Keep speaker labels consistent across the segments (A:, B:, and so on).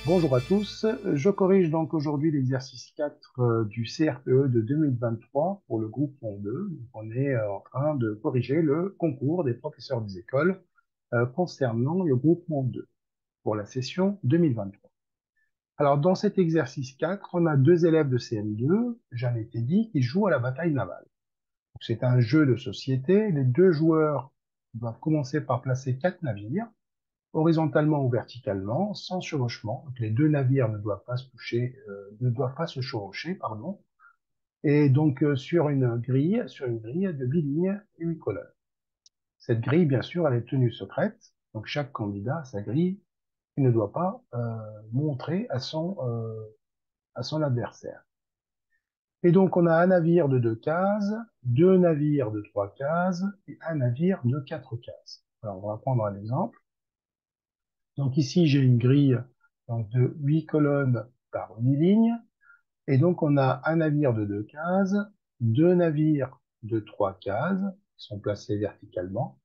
A: Bonjour à tous, je corrige donc aujourd'hui l'exercice 4 du CRPE de 2023 pour le groupe 2. Donc, on est en train de corriger le concours des professeurs des écoles concernant le groupe 2 pour la session 2023. Alors dans cet exercice 4, on a deux élèves de CM2, Jeanne et Teddy, qui jouent à la bataille navale. C'est un jeu de société, les deux joueurs doivent commencer par placer 4 navires horizontalement ou verticalement, sans chevauchement. Donc, les deux navires ne doivent pas se toucher, ne doivent pas se chevaucher, pardon. Et donc, sur une grille de 8 lignes et 8 colonnes. Cette grille, bien sûr, elle est tenue secrète. Donc, chaque candidat a sa grille. Il ne doit pas montrer à son adversaire. Et donc, on a un navire de 2 cases, deux navires de 3 cases et un navire de 4 cases. Alors, on va prendre un exemple. Donc ici, j'ai une grille donc, de 8 colonnes par 8 lignes. Et donc, on a un navire de 2 cases, deux navires de 3 cases, qui sont placés verticalement,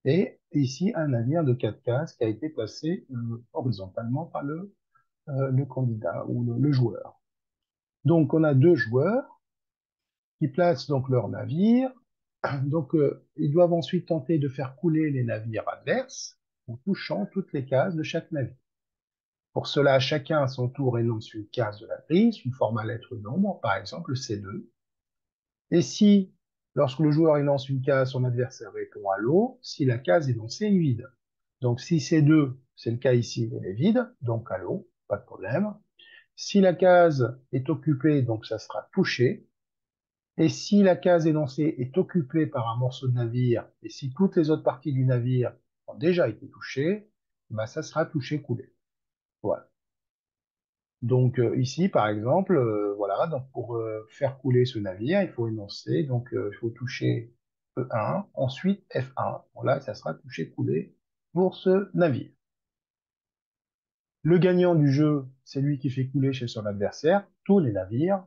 A: et ici, un navire de 4 cases qui a été placé horizontalement par le candidat ou le joueur. Donc, on a deux joueurs qui placent donc leur navire. Donc, ils doivent ensuite tenter de faire couler les navires adverses en touchant toutes les cases de chaque navire. Pour cela, chacun à son tour énonce une case de la grille sous format lettre nombre, par exemple C2. Et si, lorsque le joueur énonce une case, son adversaire répond à l'eau, si la case énoncée est vide. Donc si C2, c'est le cas ici, elle est vide, donc à l'eau, pas de problème. Si la case est occupée, donc ça sera touché. Et si la case énoncée est occupée par un morceau de navire, et si toutes les autres parties du navire ont déjà été touchées, bah ça sera touché coulé. Voilà. Donc ici, par exemple, voilà, donc pour faire couler ce navire, il faut énoncer, donc il faut toucher E1, ensuite F1. Voilà, ça sera touché couler pour ce navire. Le gagnant du jeu, c'est lui qui fait couler chez son adversaire tous les navires,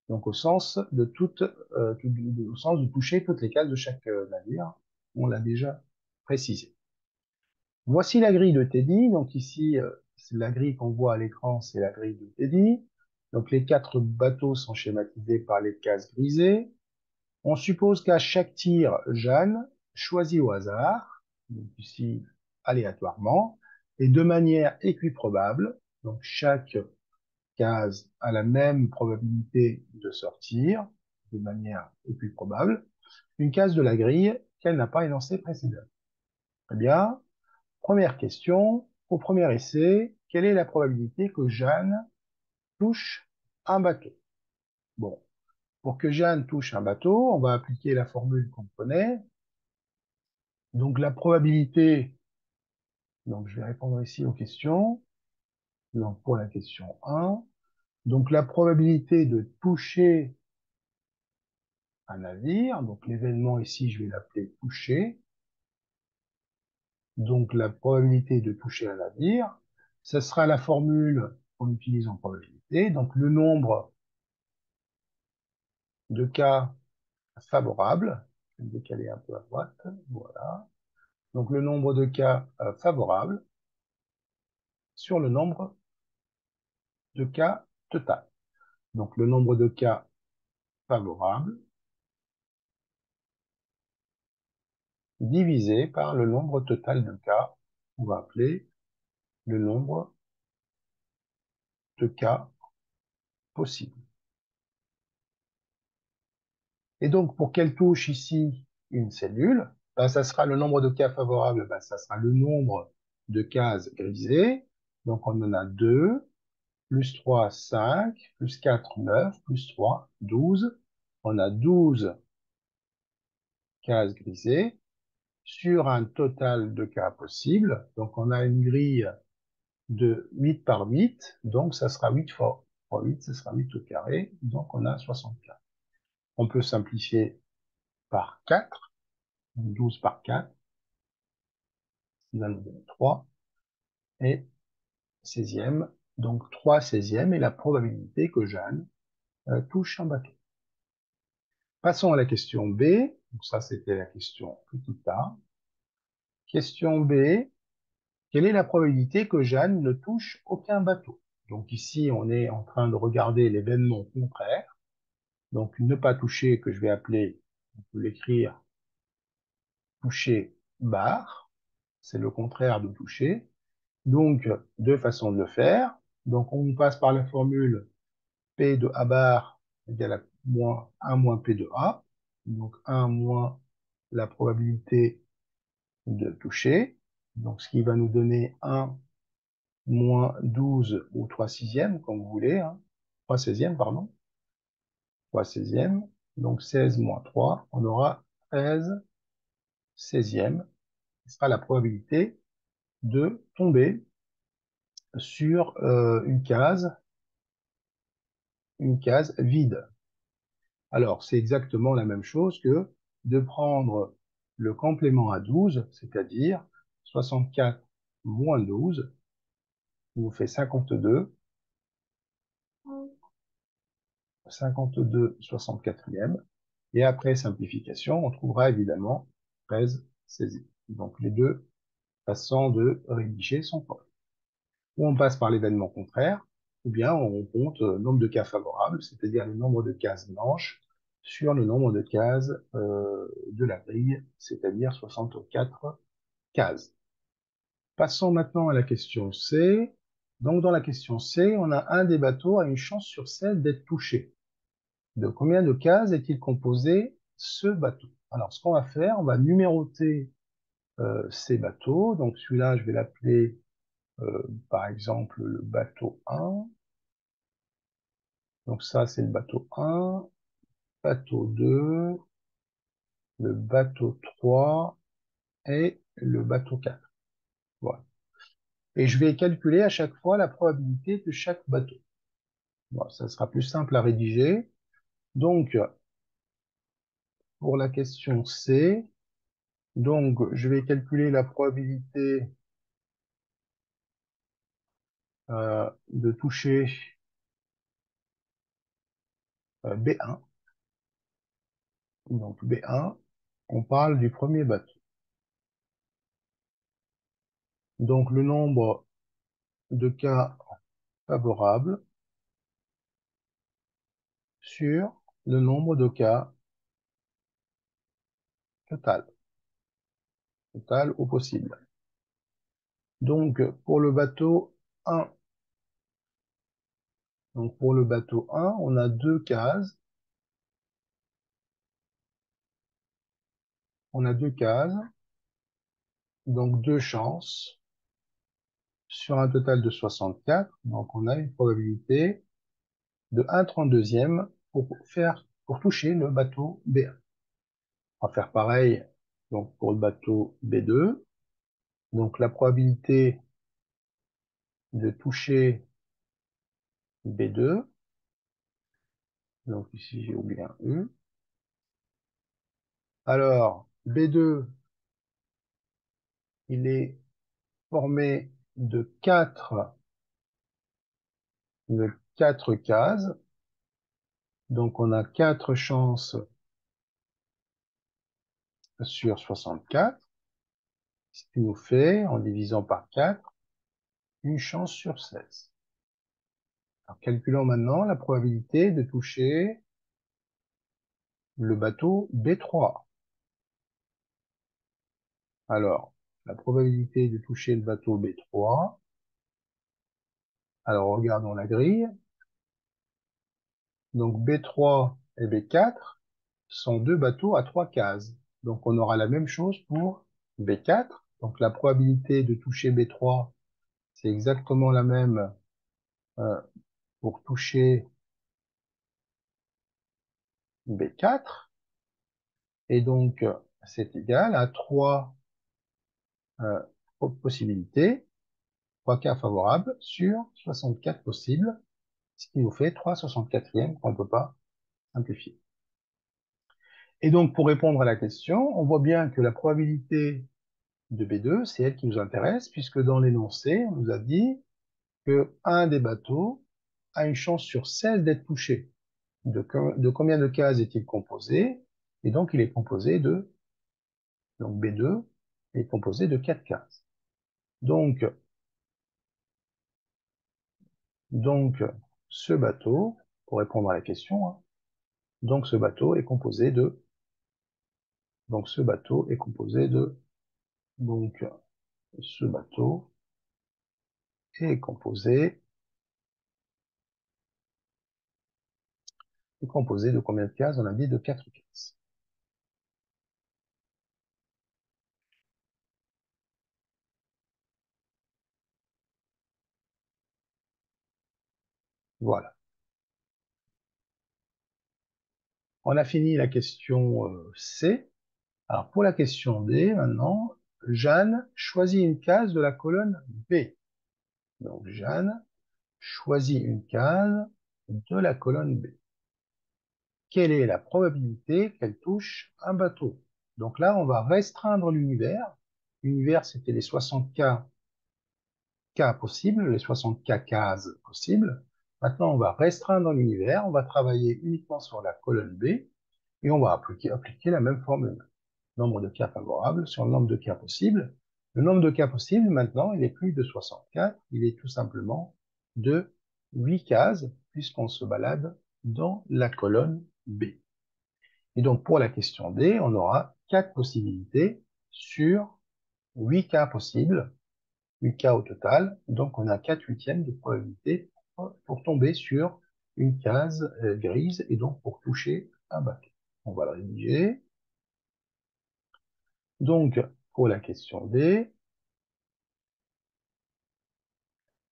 A: donc au sens de au sens de toucher toutes les cases de chaque navire. On l'a déjà précisé. Voici la grille de Teddy. Donc ici, c'est la grille qu'on voit à l'écran, c'est la grille de Teddy. Donc les 4 bateaux sont schématisés par les cases grisées. On suppose qu'à chaque tir, Jeanne choisit au hasard, donc ici aléatoirement, et de manière équiprobable. Donc chaque case a la même probabilité de sortir, de manière équiprobable, une case de la grille qu'elle n'a pas énoncée précédemment. Très bien. Première question, au premier essai, quelle est la probabilité que Jeanne touche un bateau? Bon, pour que Jeanne touche un bateau, on va appliquer la formule qu'on connaît. Donc la probabilité, donc je vais répondre ici aux questions. Donc pour la question 1, donc la probabilité de toucher un navire, donc l'événement ici je vais l'appeler toucher. Donc la probabilité de toucher un navire, ce sera la formule qu'on utilise en probabilité. Donc le nombre de cas favorables, je vais me décaler un peu à droite, voilà. Donc le nombre de cas favorables sur le nombre de cas total. Donc le nombre de cas favorables divisé par le nombre total de cas, on va appeler le nombre de cas possibles. Et donc pour qu'elle touche ici une cellule, ben, ça sera le nombre de cas favorables, ben, ça sera le nombre de cases grisées. Donc on en a 2, plus 3, 5, plus 4, 9, plus 3, 12. On a 12 cases grisées sur un total de cas possibles. Donc, on a une grille de 8 par 8. Donc, ça sera 8 fois 8, ce sera 8 au carré. Donc, on a 64. On peut simplifier par 4. 12 par 4, qui va nous donner 3. Et 16e, donc 3 16e est la probabilité que Jeanne touche un bateau. Passons à la question B. Donc ça, c'était la question petit a. Question B. Quelle est la probabilité que Jeanne ne touche aucun bateau? Donc ici, on est en train de regarder l'événement contraire. Donc ne pas toucher, que je vais appeler, on peut l'écrire toucher barre, c'est le contraire de toucher. Donc, deux façons de le faire. Donc, on passe par la formule P de A bar égale à moins 1 moins P de A. Donc, 1 moins la probabilité de toucher. Donc, ce qui va nous donner 1 moins 12 ou 3 sixièmes, comme vous voulez, hein. 3 seizièmes, pardon. 3 seizièmes. Donc, 16 moins 3, on aura 13 seizièmes. Ce sera la probabilité de tomber sur une case vide. Alors, c'est exactement la même chose que de prendre le complément à 12, c'est-à-dire 64 moins 12, qui nous fait 52, 52 64e, et après simplification, on trouvera évidemment 13 16e. Donc, les deux façons de rédiger sont correctes. Ou on passe par l'événement contraire, ou bien on compte le nombre de cas favorables, c'est-à-dire le nombre de cases blanches sur le nombre de cases de la grille, c'est-à-dire 64 cases. Passons maintenant à la question C. Donc dans la question C, on a un des bateaux a une chance sur 7 d'être touché. De combien de cases est-il composé ce bateau? Alors ce qu'on va faire, on va numéroter ces bateaux. Donc celui-là, je vais l'appeler par exemple le bateau 1. Donc ça, c'est le bateau 1, bateau 2, le bateau 3 et le bateau 4. Voilà. Et je vais calculer à chaque fois la probabilité de chaque bateau. Bon, ça sera plus simple à rédiger. Donc, pour la question C, donc je vais calculer la probabilité de toucher B1. Donc B1, on parle du premier bateau. Donc le nombre de cas favorables sur le nombre de cas total au possible. Donc, pour le bateau 1, on a deux cases. On a deux cases, donc deux chances sur un total de 64. Donc, on a une probabilité de 1/32e pour toucher le bateau B1. On va faire pareil, donc, pour le bateau B2. Donc, la probabilité de toucher B2, donc ici j'ai oublié un U. Alors, B2, il est formé de quatre cases. Donc, on a 4 chances sur 64, ce qui nous fait, en divisant par 4, une chance sur 16. Alors, calculons maintenant la probabilité de toucher le bateau B3. Alors, la probabilité de toucher le bateau B3, alors regardons la grille. Donc, B3 et B4 sont deux bateaux à 3 cases. Donc, on aura la même chose pour B4. Donc, la probabilité de toucher B3, c'est exactement la même euh, pour toucher B4. Et donc, c'est égal à 3 euh, possibilités, 3 cas favorables sur 64 possibles, ce qui nous fait 3 64e qu'on ne peut pas simplifier. Et donc, pour répondre à la question, on voit bien que la probabilité de B2, c'est elle qui nous intéresse, puisque dans l'énoncé, on nous a dit que un des bateaux a une chance sur 16 d'être touché. De combien de cases est-il composé? Et donc, il est composé de, donc B2 est composé de 4 cases. Donc, Donc, ce bateau, pour répondre à la question, hein, donc ce bateau est composé de, donc ce bateau est composé de, donc ce bateau est composé de combien de cases? On a dit de 4 cases. Voilà. On a fini la question C. Alors pour la question D, maintenant, Jeanne choisit une case de la colonne B. Donc Jeanne choisit une case de la colonne B. Quelle est la probabilité qu'elle touche un bateau? Donc là, on va restreindre l'univers. L'univers, c'était les 60 cas possibles, les 60 cases possibles. Maintenant, on va restreindre l'univers. On va travailler uniquement sur la colonne B et on va appliquer la même formule. Nombre de cas favorables sur le nombre de cas possibles. Le nombre de cas possibles, maintenant, il est plus de 64, il est tout simplement de 8 cases, puisqu'on se balade dans la colonne B. Et donc, pour la question D, on aura 4 possibilités sur 8 cas possibles, 8 cas au total. Donc, on a 4 huitièmes de probabilité pour tomber sur une case grise et donc pour toucher un bateau. On va le rédiger. Donc, pour la question D,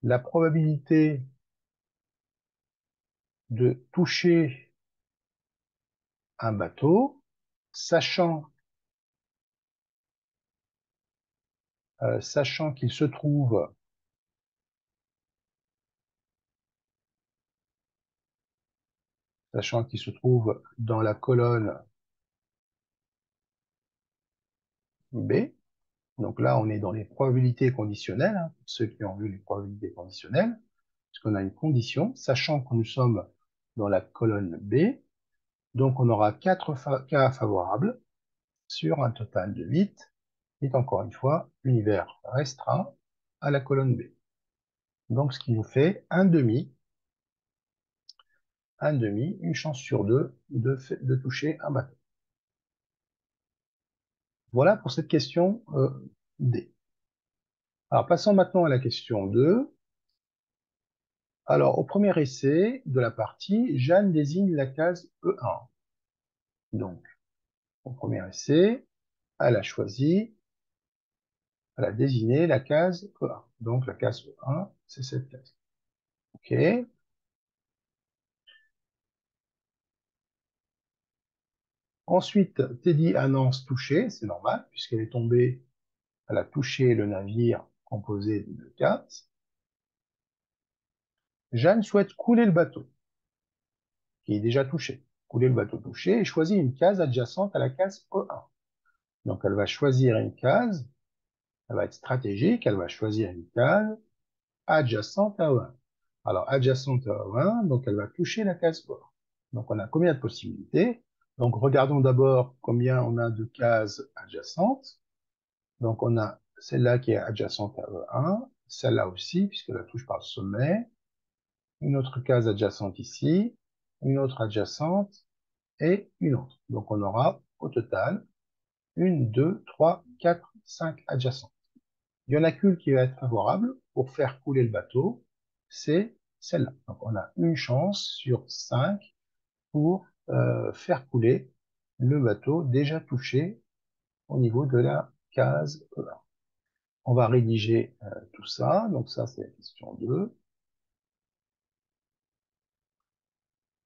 A: la probabilité de toucher un bateau, sachant, sachant qu'il se trouve, sachant qu'il se trouve dans la colonne B. Donc là, on est dans les probabilités conditionnelles, hein, pour ceux qui ont vu les probabilités conditionnelles, puisqu'on a une condition, sachant que nous sommes dans la colonne B. Donc on aura 4 cas favorables sur un total de 8, et encore une fois, univers restreint à la colonne B. Donc ce qui nous fait un demi, une chance sur deux de toucher un bateau. Voilà pour cette question D. Alors passons maintenant à la question 2. Alors au premier essai de la partie, Jeanne désigne la case E1. Donc au premier essai, elle a choisi, elle a désigné la case E1. Donc la case E1, c'est cette case. OK. Ensuite, Teddy annonce toucher, c'est normal, puisqu'elle est tombée, elle a touché le navire composé de 2 cases. Jeanne souhaite couler le bateau, qui est déjà touché. Couler le bateau touché et choisit une case adjacente à la case E1. Donc elle va choisir une case, elle va être stratégique, elle va choisir une case adjacente à E1. Alors adjacente à E1, donc elle va toucher la case E1. Donc on a combien de possibilités? Donc regardons d'abord combien on a de cases adjacentes. Donc on a celle-là qui est adjacente à E1, celle-là aussi, puisqu'elle la touche par le sommet, une autre case adjacente ici, une autre adjacente et une autre. Donc on aura au total une, deux, trois, quatre, cinq adjacentes. Il y en a qu'une qui va être favorable pour faire couler le bateau, c'est celle-là. Donc on a une chance sur 5 pour faire couler le bateau déjà touché au niveau de la case E1. On va rédiger tout ça. Donc ça, c'est la question 2.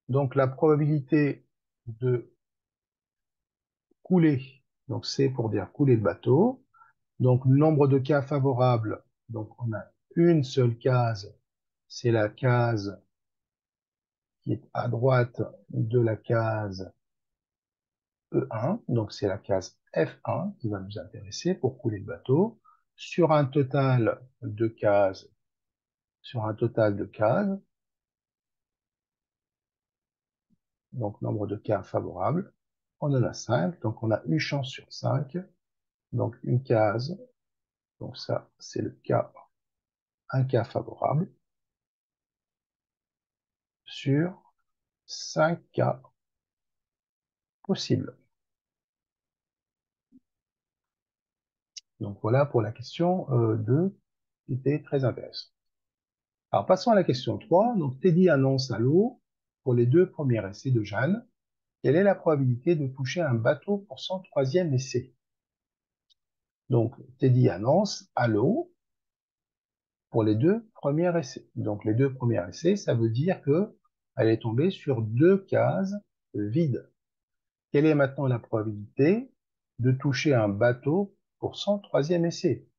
A: Donc la probabilité de couler, donc c'est pour dire couler le bateau. Donc nombre de cas favorables, donc on a une seule case, c'est la case qui est à droite de la case E1, donc c'est la case F1 qui va nous intéresser pour couler le bateau. Sur un total de cases, sur un total de cases, donc nombre de cas favorables, on en a 5, donc on a une chance sur 5, donc une case, donc ça c'est le cas, un cas favorable. sur 5 cas possibles. Donc voilà pour la question 2 qui était très intéressante. Alors passons à la question 3. Donc Teddy annonce à l'eau pour les 2 premiers essais de Jeanne. Quelle est la probabilité de toucher un bateau pour son 3e essai? Donc Teddy annonce à l'eau pour les 2 premiers essais. Donc les 2 premiers essais, ça veut dire que elle est tombée sur 2 cases vides. Quelle est maintenant la probabilité de toucher un bateau pour son 3e essai?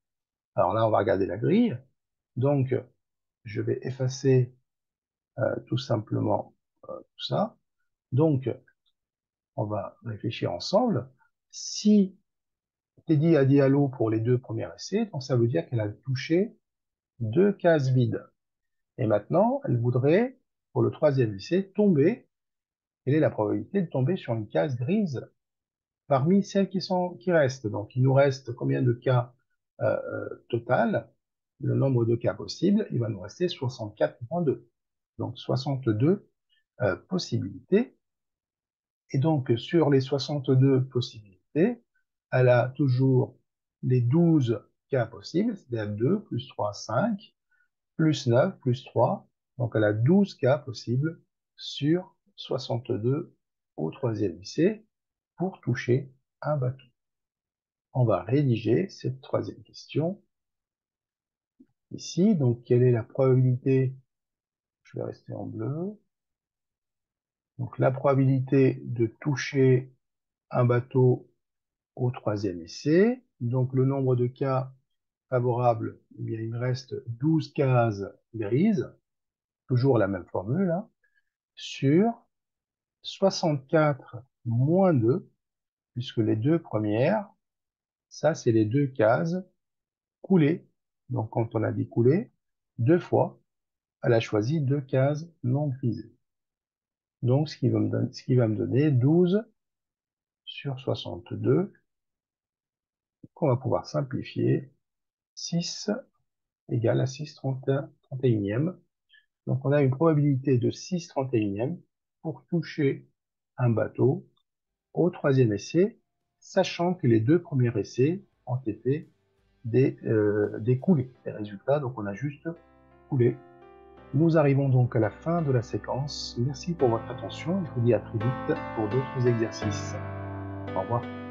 A: Alors là, on va regarder la grille. Donc, je vais effacer tout simplement tout ça. Donc, on va réfléchir ensemble. Si Teddy a dit allô pour les 2 premiers essais, donc ça veut dire qu'elle a touché 2 cases vides. Et maintenant, elle voudrait, pour le 3e essai, tomber. Quelle est la probabilité de tomber sur une case grise parmi celles qui restent? Donc, il nous reste combien de cas total? Le nombre de cas possibles, il va nous rester 64,2. Donc, 62 possibilités. Et donc, sur les 62 possibilités, elle a toujours les 12 cas possibles, c'est-à-dire 2 plus 3, 5, plus 9, plus 3. Donc, elle a 12 cas possibles sur 62 au 3e essai pour toucher un bateau. On va rédiger cette 3e question ici. Donc, quelle est la probabilité? Je vais rester en bleu. Donc, la probabilité de toucher un bateau au 3e essai. Donc, le nombre de cas favorables, eh bien, il me reste 12 cases grises, toujours la même formule, hein, sur 64 moins 2, puisque les 2 premières, ça, c'est les 2 cases coulées. Donc, quand on a dit coulées, 2 fois, elle a choisi 2 cases non grisées. Donc, ce qui va me donner 12 sur 62, qu'on va pouvoir simplifier. 6 égale à 6 31e. Donc, on a une probabilité de 6 31e pour toucher un bateau au 3e essai, sachant que les 2 premiers essais ont été des coulées, des résultats. Donc, on a juste coulé. Nous arrivons donc à la fin de la séquence. Merci pour votre attention. Je vous dis à très vite pour d'autres exercices. Au revoir.